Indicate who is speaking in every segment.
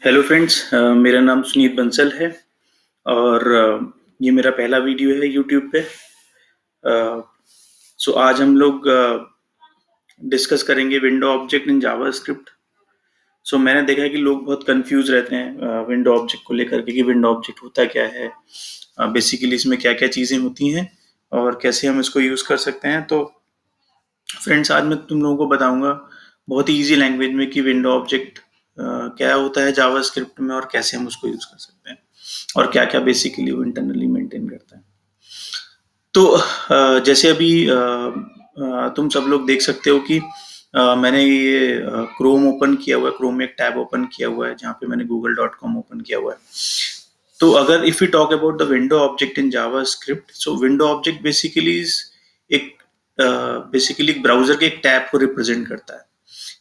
Speaker 1: Hello friends, मेरा नाम सुनीत बंसल है और ये मेरा पहला वीडियो है यूट्यूब पे। सो आज हम लोग डिस्कस करेंगे विंडो ऑब्जेक्ट इन जावास्क्रिप्ट। सो मैंने देखा है कि लोग बहुत कंफ्यूज रहते हैं विंडो ऑब्जेक्ट को लेकर के कि विंडो ऑब्जेक्ट होता क्या है, बेसिकली इसमें क्या क्या चीज़ें होती हैं और कैसे हम इसको यूज़ कर सकते हैं। तो फ्रेंड्स, आज मैं तुम लोगों को बताऊंगा बहुत ही ईजी लैंग्वेज में कि विंडो ऑब्जेक्ट क्या होता है जावास्क्रिप्ट में और कैसे हम उसको यूज़ कर सकते हैं और क्या क्या बेसिकली वो इंटरनली मेंटेन करता है। तो जैसे अभी तुम सब लोग देख सकते हो कि मैंने ये क्रोम ओपन किया हुआ है, क्रोम में एक टैब ओपन किया हुआ है जहाँ पे मैंने google.com ओपन किया हुआ है। तो अगर if you talk about the window object in JavaScript, so window object basically एक बेसिकली ब्राउजर के एक टैब को रिप्रेजेंट करता है।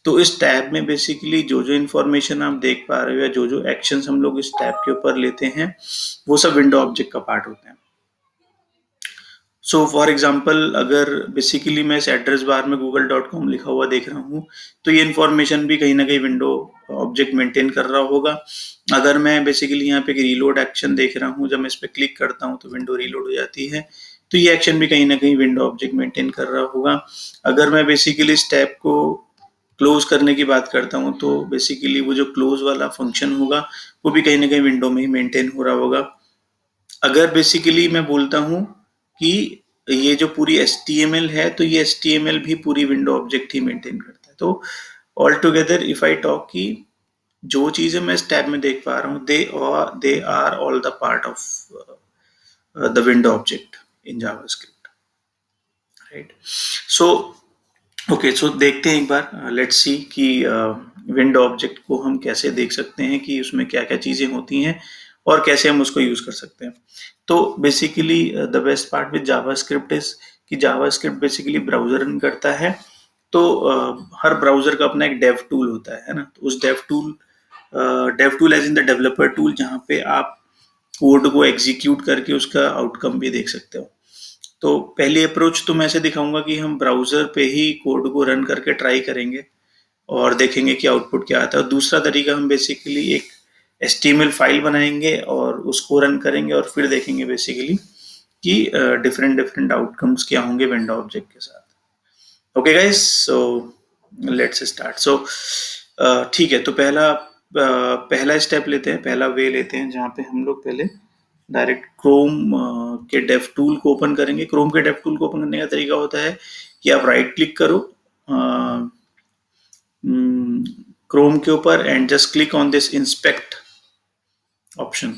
Speaker 1: तो इस टैब में बेसिकली जो जो इन्फॉर्मेशन आप देख पा रहे हो या जो जो एक्शंस हम लोग इस टैब के ऊपर लेते हैं वो सब विंडो ऑब्जेक्ट का पार्ट होते हैं। सो फॉर एग्जाम्पल, अगर बेसिकली मैं इस एड्रेस बार में google.com लिखा हुआ देख रहा हूँ तो ये इन्फॉर्मेशन भी कहीं ना कहीं विंडो ऑब्जेक्ट मेंटेन कर रहा होगा। अगर मैं बेसिकली यहाँ पे रीलोड एक्शन देख रहा हूँ, जब मैं इस पर क्लिक करता हूँ तो विंडो रीलोड हो जाती है, तो ये एक्शन भी कहीं ना कहीं विंडो ऑब्जेक्ट मेंटेन कर रहा होगा। अगर मैं बेसिकली इस टैब को क्लोज करने की बात करता हूँ तो बेसिकली वो जो क्लोज वाला फंक्शन होगा वो भी कहीं ना कहीं विंडो में ही मेंटेन हो रहा होगा। अगर बेसिकली मैं बोलता हूँ कि ये जो पूरी HTML है तो ये HTML भी पूरी विंडो ऑब्जेक्ट ही मेंटेन करता है। तो all together if I talk कि जो चीजें मैं इस टैब में देख पा रहा हूँ they are all the part of the window object in JavaScript, right. So okay, so देखते हैं एक बार, लेट्स सी कि विंडो ऑब्जेक्ट को हम कैसे देख सकते हैं कि उसमें क्या क्या चीज़ें होती हैं और कैसे हम उसको यूज़ कर सकते हैं। तो basically the best part with JavaScript is कि जावास्क्रिप्ट बेसिकली ब्राउजर रन करता है। तो हर ब्राउजर का अपना एक डेव टूल होता है ना। तो उस dev tool as in the developer tool, जहाँ पे आप कोड को एग्जीक्यूट करके उसका आउटकम भी देख सकते हो। तो पहली अप्रोच तो मैं ऐसे दिखाऊंगा कि हम ब्राउजर पे ही कोड को रन करके ट्राई करेंगे और देखेंगे कि आउटपुट क्या आता है। और दूसरा तरीका, हम बेसिकली एक HTML फाइल बनाएंगे और उसको रन करेंगे और फिर देखेंगे बेसिकली कि डिफरेंट डिफरेंट आउटकम्स क्या होंगे विंडो ऑब्जेक्ट के साथ। Okay guys, so let's start. So ठीक है, तो पहला स्टेप लेते हैं, पहला वे लेते हैं जहाँ पे हम लोग पहले डायरेक्ट क्रोम के डेव टूल को ओपन करेंगे। क्रोम के डेव टूल को ओपन करने का तरीका होता है कि आप राइट क्लिक करो क्रोम के ऊपर and just click on this inspect option.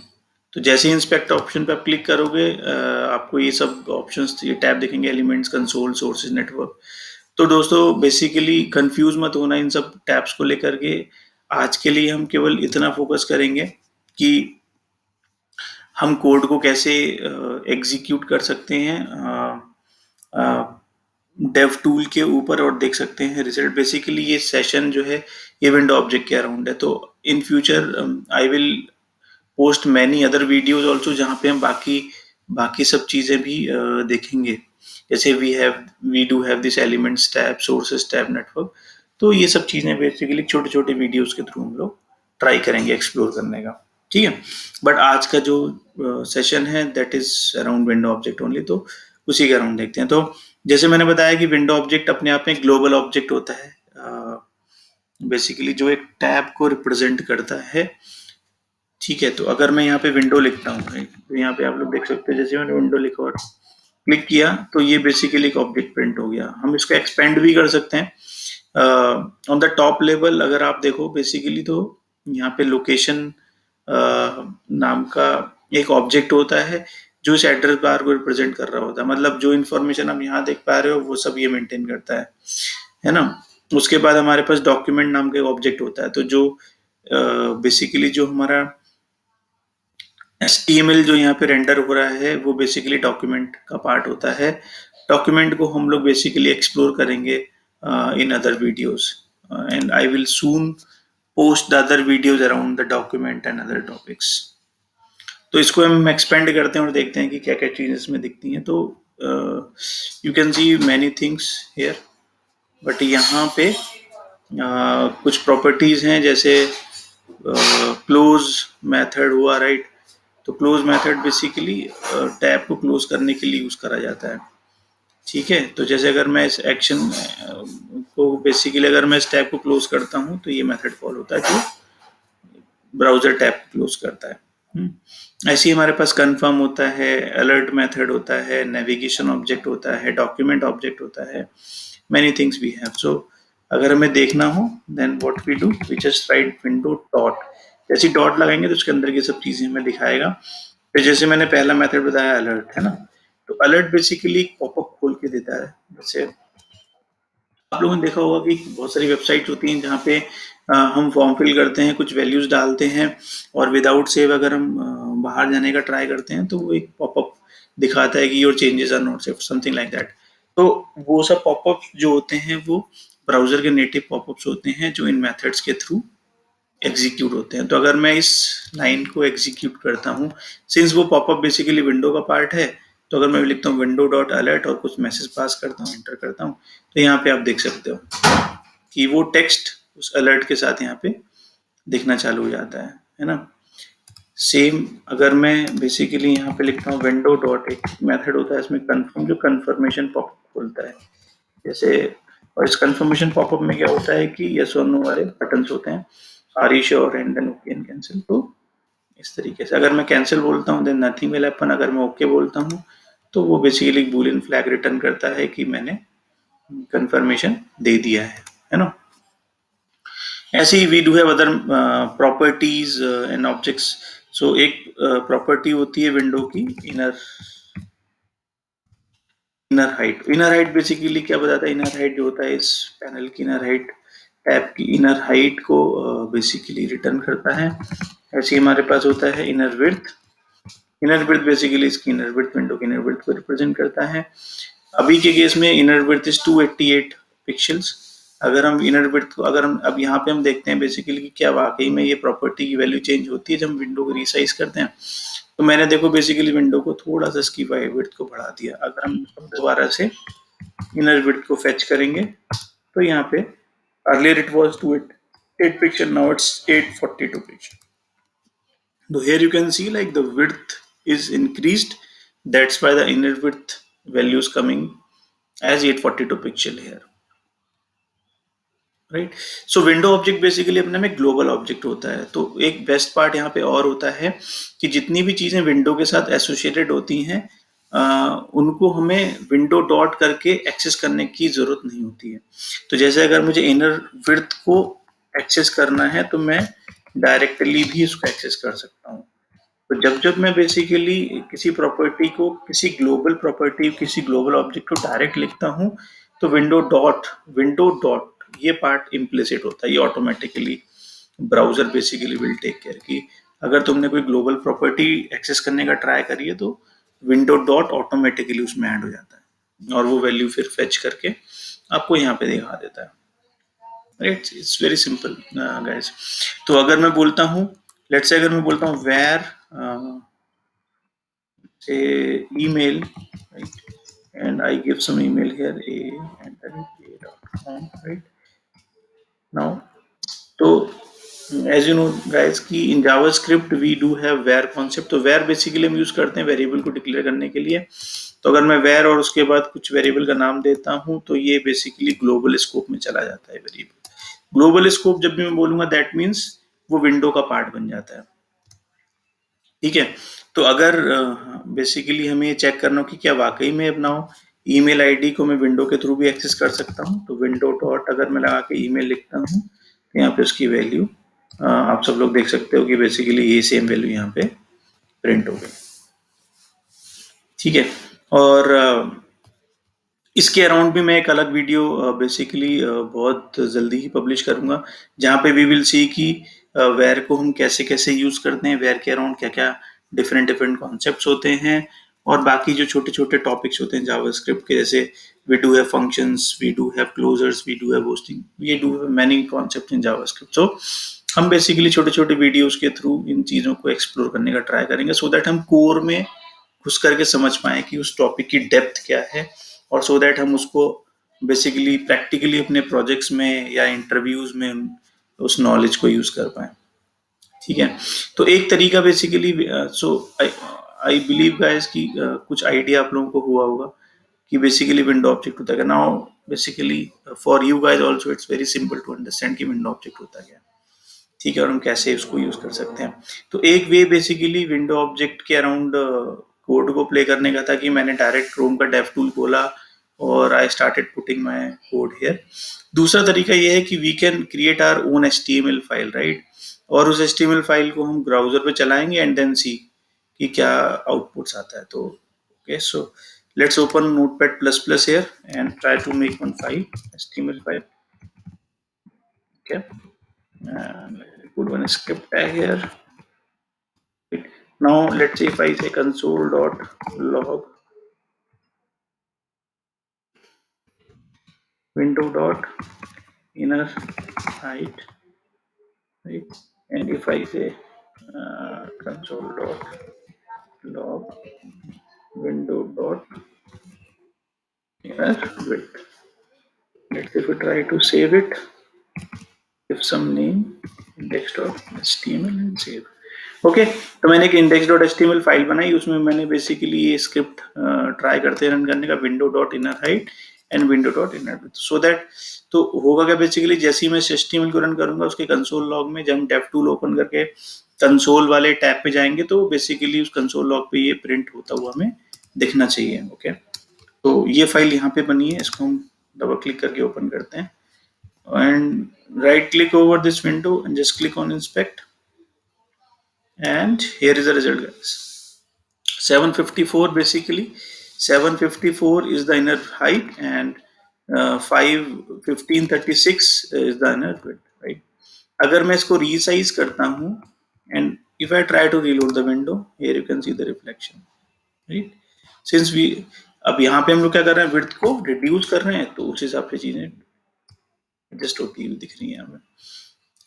Speaker 1: तो जैसे ही इंस्पेक्ट ऑप्शन पे आप क्लिक करोगे आपको ये सब ऑप्शंस, ये टैब दिखेंगे, एलिमेंट्स, कंसोल, सोर्सेज, नेटवर्क। तो दोस्तों बेसिकली कंफ्यूज मत होना इन सब टैब्स को लेकर के। आज के लिए हम केवल इतना फोकस करेंगे कि हम कोड को कैसे एग्जीक्यूट कर सकते हैं डेव टूल के ऊपर और देख सकते हैं रिजल्ट। बेसिकली ये सेशन जो है ये विंडो ऑब्जेक्ट के अराउंड है। तो in future I will post many other videos also जहाँ पे हम बाकी सब चीज़ें भी देखेंगे। जैसे we do have this elements tab, sources tab, network. तो ये सब चीज़ें बेसिकली छोटे छोटे वीडियोज के थ्रू हम लोग ट्राई करेंगे एक्सप्लोर करने का, ठीक है। बट आज का जो सेशन है that is around window object only, तो उसी के अराउंड देखते हैं। तो जैसे मैंने बताया कि विंडो ऑब्जेक्ट अपने आप में ग्लोबल ऑब्जेक्ट होता है, बेसिकली जो एक टैब को रिप्रेजेंट करता है, ठीक है। तो अगर मैं यहाँ पे विंडो लिखता हूँ, तो यहाँ पे आप लोग देख सकते हैं जैसे मैंने विंडो लिखा और क्लिक किया तो ये बेसिकली एक ऑब्जेक्ट प्रिंट हो गया। हम इसको एक्सपेंड भी कर सकते हैं ऑन द टॉप लेवल। अगर आप देखो बेसिकली तो यहाँ पे लोकेशन नाम का एक ऑब्जेक्ट होता है जो इस एड्रेस बार को रिप्रेजेंट कर रहा होता है। मतलब जो इन्फॉर्मेशन आप यहाँ देख पा रहे हो वो सब ये मेंटेन करता है ना। उसके बाद हमारे पास डॉक्यूमेंट नाम का एक ऑब्जेक्ट होता है। तो जो बेसिकली जो हमारा HTML जो यहाँ पे रेंडर हो रहा है वो बेसिकली डॉक्यूमेंट का पार्ट होता है। डॉक्यूमेंट को हम लोग बेसिकली एक्सप्लोर करेंगे in other videos and I will soon post the other videos around the document and other topics. तो इसको हम एक्सपेंड करते हैं और देखते हैं कि क्या क्या चीजें इसमें दिखती हैं। तो you can see many things here, but यहाँ पे कुछ प्रॉपर्टीज हैं, जैसे क्लोज मेथड हुआ, राइट। तो क्लोज मेथड बेसिकली टैब को क्लोज करने के लिए यूज करा जाता है, ठीक है। तो जैसे अगर मैं इस एक्शन को बेसिकली अगर मैं इस टैब को क्लोज करता हूँ तो ये मेथड कॉल होता है जो ब्राउजर टैब क्लोज करता है। ऐसे ही हमारे पास कन्फर्म होता है, अलर्ट मेथड होता है, नेविगेशन ऑब्जेक्ट होता है, डॉक्यूमेंट ऑब्जेक्ट होता है, many things we have. So अगर हमें देखना हो then what we do, we just write window dot, जैसे डॉट लगाएंगे तो उसके अंदर की सब चीजें हमें दिखाएगा। फिर जैसे मैंने पहला मेथड बताया अलर्ट, है ना, तो अलर्ट बेसिकली पॉपअप खोल के देता है। जैसे आप लोगों ने देखा होगा कि बहुत सारी वेबसाइट होती हैं जहाँ पे हम फॉर्म फिल करते हैं, कुछ वैल्यूज डालते हैं और विदाउट सेव अगर हम बाहर जाने का ट्राई करते हैं तो वो एक पॉपअप दिखाता है कि your changes are not save, something like that. तो वो सब पॉपअप जो होते हैं वो ब्राउजर के नेटिव पॉपअप्स होते हैं जो इन मेथड्स के थ्रू एग्जीक्यूट होते हैं। तो अगर मैं इस लाइन को एग्जीक्यूट करता हूँ, सिंस वो पॉपअप बेसिकली विंडो का पार्ट है, तो अगर मैं लिखता हूँ विंडो डॉट अलर्ट और कुछ मैसेज पास करता हूँ, एंटर करता हूँ, तो यहाँ पे आप देख सकते हो कि वो टेक्स्ट उस अलर्ट के साथ यहाँ पे दिखना चालू हो जाता है ना। सेम अगर मैं बेसिकली यहाँ पे लिखता हूँ विंडो डॉट, एक मेथड होता है इसमें कन्फर्म, जो कन्फर्मेशन पॉपअप खोलता है जैसे। और इस कन्फर्मेशन पॉपअप में क्या होता है कि यस और नो वाले बटन्स होते हैं, are you sure and then okay and cancel. तो इस तरीके से अगर मैं कैंसिल बोलता हूँ देन नथिंग विल हैपन, अगर मैं ओके बोलता हूँ तो वो बेसिकली बूलियन फ्लैग रिटर्न करता है कि मैंने कंफर्मेशन दे दिया है ना। ऐसे ही we do have other properties and objects. So एक प्रॉपर्टी होती है विंडो की inner height. Inner height basically क्या बताता है, इनर हाइट जो होता है इस पैनल की इनर हाइट, टैब की इनर हाइट को बेसिकली रिटर्न करता है। ऐसे ही हमारे पास होता है inner width. Inner width basically इसकी इनर विड्थ, विंडो की इनर विड्थ को रिप्रेजेंट करता है। अभी के केस में इनर विड्थ इज 288 पिक्सल्स। अगर हम इनर विड्थ को अगर हम अब यहाँ पे हम देखते हैं बेसिकली कि क्या वाकई में ये प्रॉपर्टी की वैल्यू चेंज होती है जब हम विंडो को रीसाइज करते हैं। तो मैंने देखो बेसिकली विंडो को थोड़ा सा इसकी विड्थ को बढ़ा दिया। अगर हम दोबारा से इनर विड्थ को फेच करेंगे तो यहाँ पे earlier it was 288 pixel, now it's 842 pixel. So here you can see like the width is increased, that's why the inner width value is coming as 842 pixel here, right. So window object basically अपने में global object होता है। तो एक best part यहाँ पे और होता है कि जितनी भी चीजें विंडो के साथ एसोसिएटेड होती हैं उनको हमें विंडो डॉट करके एक्सेस करने की जरूरत नहीं होती है। तो जैसे अगर मुझे इनर विड्थ को एक्सेस करना है तो मैं डायरेक्टली भी उसको एक्सेस कर सकता हूँ। तो जब जब मैं बेसिकली किसी प्रॉपर्टी को, किसी ग्लोबल प्रॉपर्टी, किसी ग्लोबल ऑब्जेक्ट को डायरेक्ट लिखता हूँ तो विंडो डॉट ये पार्ट इम्प्लिसिट होता है, ये automatically browser basically will take care कि अगर तुमने कोई ग्लोबल प्रॉपर्टी एक्सेस करने का ट्राई करी है तो विंडो डॉट ऑटोमेटिकली उसमें ऐड हो जाता है और वो वैल्यू फिर फेच करके आपको यहाँ पे दिखा देता है, right. It's very simple guys. तो अगर मैं बोलता हूँ, लेट्स से अगर मैं बोलता हूँ where say email, right, and I give some email here a@a.com, right now. So as you know guys कि in JavaScript we do have where concept। तो where बेसिकली हम यूज करते हैं वेरिएबल को डिक्लेयर करने के लिए। तो अगर मैं where और उसके बाद कुछ वेरिएबल का नाम देता हूं तो ये बेसिकली ग्लोबल स्कोप में चला जाता है वेरिएबल। ग्लोबल स्कोप जब भी मैं बोलूंगा दैट मीन्स वो विंडो का पार्ट बन जाता है, ठीक है। तो अगर बेसिकली हमें ये चेक करना हो कि क्या वाकई में अपना ईमेल आईडी को मैं विंडो के थ्रू भी एक्सेस कर सकता हूँ तो विंडो डॉट अगर मैं लगा के ईमेल लिखता हूँ तो यहाँ पे उसकी वैल्यू आप सब लोग देख सकते हो कि बेसिकली ये सेम वैल्यू यहाँ पे प्रिंट हो गई, ठीक है। और इसके अराउंड भी मैं एक अलग वीडियो बेसिकली बहुत जल्दी ही पब्लिश करूंगा जहाँ पे वी विल सी कि वेयर को हम कैसे कैसे यूज करते हैं, वेयर के अराउंड क्या क्या डिफरेंट कॉन्सेप्ट्स होते हैं और बाकी जो छोटे छोटे टॉपिक्स होते हैं जावास्क्रिप्ट के, जैसे we do have functions, we do have closures, we do have hoisting, we do have many concept in JavaScript. So हम बेसिकली छोटे छोटे वीडियोस के थ्रू इन चीजों को एक्सप्लोर करने का ट्राई करेंगे सो दैट हम कोर में घुस करके समझ पाए कि उस टॉपिक की डेप्थ क्या है और सो दैट हम उसको बेसिकली प्रैक्टिकली अपने प्रोजेक्ट्स में या इंटरव्यूज में उस नॉलेज को यूज कर पाए। ठीक है। तो एक तरीका basically so I believe guys कि कुछ आइडिया आप लोगों को हुआ होगा कि बेसिकली विंडो ऑब्जेक्ट होता है। Now basically for you guys also it's very simple to understand कि विंडो ऑब्जेक्ट होता क्या है, ठीक है, और हम कैसे उसको यूज कर सकते हैं। तो एक वे बेसिकली विंडो ऑब्जेक्ट के अराउंड कोड को प्ले करने का था कि मैंने डायरेक्ट क्रोम का डेव टूल खोला और I started putting my code here. दूसरा तरीका ये है कि we can create our own HTML file, right, और उस एचटीएमएल फाइल को हम ब्राउजर पे चलाएंगे एंड देन सी कि क्या आउटपुट्स आता है। तो okay, so let's open Notepad plus plus here and try to make one file, HTML file, okay, and put one script tag here. Now let's say if I say console.log window dot inner height, right, and if I say console.log window dot inner width. Let's say if we try to save it, give some name index.html and save. Okay, तो मैंने एक index.html file बनाई, उसमें मैंने basically ये script try करते run करने का window dot inner height and window dot inner width, so that तो होगा क्या बेसिकली जैसे ही मैं HTML को रन करूंगा उसके कंसोल लॉग में जब हम डेव टूल ओपन करके कंसोल वाले टैब पे जाएंगे तो बेसिकली उस कंसोल लॉग पे ये प्रिंट होता हुआ हमें दिखना चाहिए। ओके, तो ये फाइल यहाँ पे बनी है, इसको हम डबल क्लिक करके ओपन करते हैं and right click over this window and just click on inspect, and here is the result guys. 754 basically 754 is the inner height and 1536 is the inner width, right. अगर मैं इसको resize करता हूँ and if I try to reload the window, here you can see the reflection, right, since we अब यहाँ पे हम लोग क्या कर रहे हैं, width को reduce कर रहे हैं, तो उस हिसाब से चीजें एडजस्ट होती हुई दिख रही है हमें।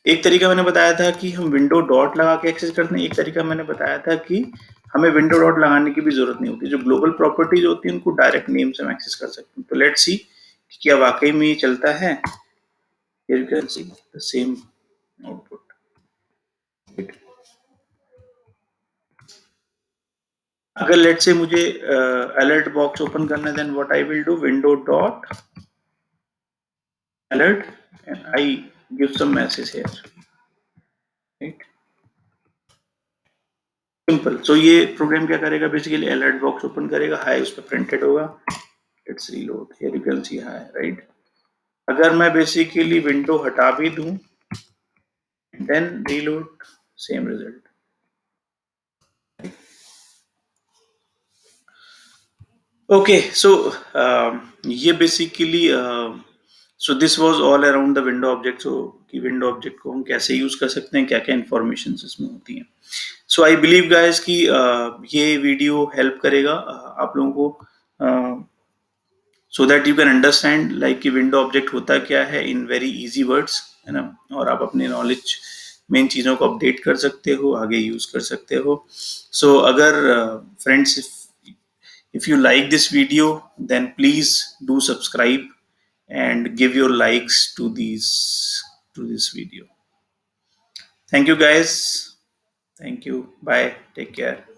Speaker 1: एक तरीका मैंने बताया था कि हम विंडो डॉट लगा के एक्सेस करते हैं, एक तरीका मैंने बताया था कि हमें विंडो डॉट लगाने की भी जरूरत नहीं होती, जो ग्लोबल प्रॉपर्टीज होती है उनको डायरेक्ट नेम से हम एक्सेस कर सकते हैं। तो लेट्स सी क्या वाकई में ये चलता है। Here you can see the same output. अगर लेट्स से मुझे अलर्ट बॉक्स ओपन करना है, then what I will do, window dot alert and I give some message here, right, simple. So ये प्रोग्राम क्या करेगा बेसिकली, अलर्ट बॉक्स ओपन करेगा, hi उस पर प्रिंटेड होगा, let's reload, here you can see hi, right. अगर मैं basically window हटा भी दूं then reload, same result. Okay, so ये basically so this was all around the window object. So कि विंडो ऑब्जेक्ट को हम कैसे यूज कर सकते हैं, क्या क्या इंफॉर्मेशन इसमें होती हैं। सो आई बिलीव गाइस कि ये वीडियो हेल्प करेगा आप लोगों को, so that you can understand like कि विंडो ऑब्जेक्ट होता क्या है इन वेरी इजी वर्ड्स, है ना, और आप अपने नॉलेज में इन चीज़ों को अपडेट कर सकते हो, आगे यूज कर सकते हो। सो अगर friends if you like this video then please do subscribe and give your likes to this video. Thank you guys, thank you, bye, take care.